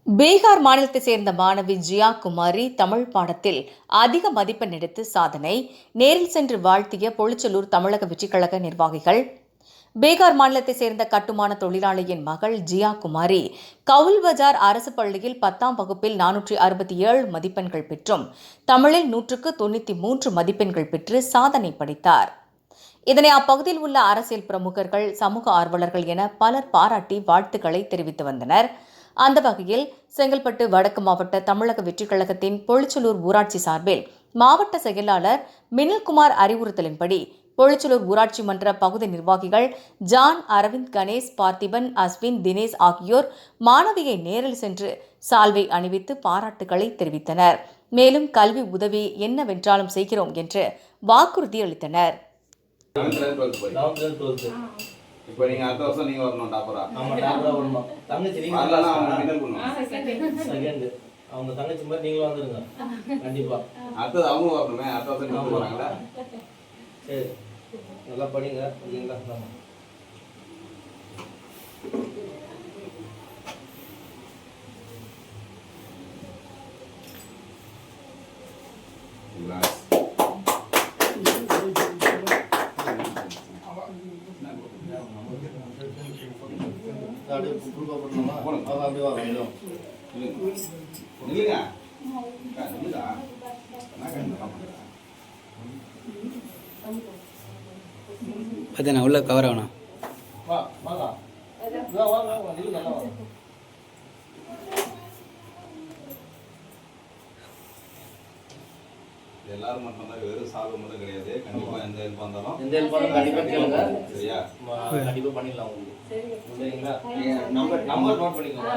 பீகார் மாநிலத்தை சேர்ந்த மாணவி ஜியா குமாரி தமிழ் பாடத்தில் அதிக மதிப்பெண் எடுத்து சாதனை. நேரில் சென்று வாழ்த்திய பொழிச்சலூர் தமிழக வெற்றிக்கழக நிர்வாகிகள். பீகார் மாநிலத்தை சேர்ந்த கட்டுமான தொழிலாளியின் மகள் ஜியா குமாரி கவுல் பஜார் அரசு பள்ளியில் 10ஆம் வகுப்பில் 467 மதிப்பெண்கள் பெற்றும் தமிழில் 193 மதிப்பெண்கள் பெற்று சாதனை படைத்தார். இதனை அப்பகுதியில் உள்ள அரசியல் பிரமுகர்கள், சமூக ஆர்வலர்கள் என பலர் பாராட்டி வாழ்த்துக்களை தெரிவித்து வந்தனர். அந்த வகையில் செங்கல்பட்டு வடக்கு மாவட்ட தமிழக வெற்றிக்கழகத்தின் பொழிச்சலூர் ஊராட்சி சார்பில் மாவட்ட செயலாளர் மினில்குமார் அறிவுறுத்தலின்படி பொழிச்சலூர் ஊராட்சி மன்ற பகுதி நிர்வாகிகள் ஜான், அரவிந்த், கணேஷ், பார்த்திபன், அஸ்வின், தினேஷ் ஆகியோர் மாணவியை நேரில் சென்று சால்வை அணிவித்து பாராட்டுகளை தெரிவித்தனர். மேலும் கல்வி உதவி என்னவென்றாலும் செய்கிறோம் என்று வாக்குறுதி அளித்தனர். இப்போ நீங்க அடுத்த வருஷம் நீங்க வரணும் டாப்பரா. ஆமா டாப்பரா வரணும். தங்கச்சி நீங்க வரலனா அவங்க மின்னல் பண்ணுவாங்க. செகண்ட் அவங்க தங்கச்சி மாதிரி நீங்களும் வந்துருங்க. கண்டிப்பா. அடுத்து அவங்க வரணுமே. அடுத்த வருஷம் நீங்க வராங்களா? சரி. நல்லா படிங்க. இல்லைங்களா? ஆமா. கிளாஸ் தாடி புல்பா பண்ணலாமா? அப்படியே வா வந்துரும். நில்லுங்க. நில்லுடா. நான் கண்டிப்பா பண்றேன். பார்த்தேன் உள்ள கவர் ஆகணும். வா வாங்க. வா வா வா நில்லு நல்லா வா. எல்லாரும் மட்டும் தான் வெறும் சால்வ் மட்டும் கிடையாது. கண்டிப்பா எந்த ஹெல்ப் வந்தாலும் கண்டிப்பா கேளுங்க. சரியா? கண்டிப்பா பண்ணிடலாம் உங்களுக்கு. சரிங்களா? நம்பர் நோட் பண்ணிக்கோங்க.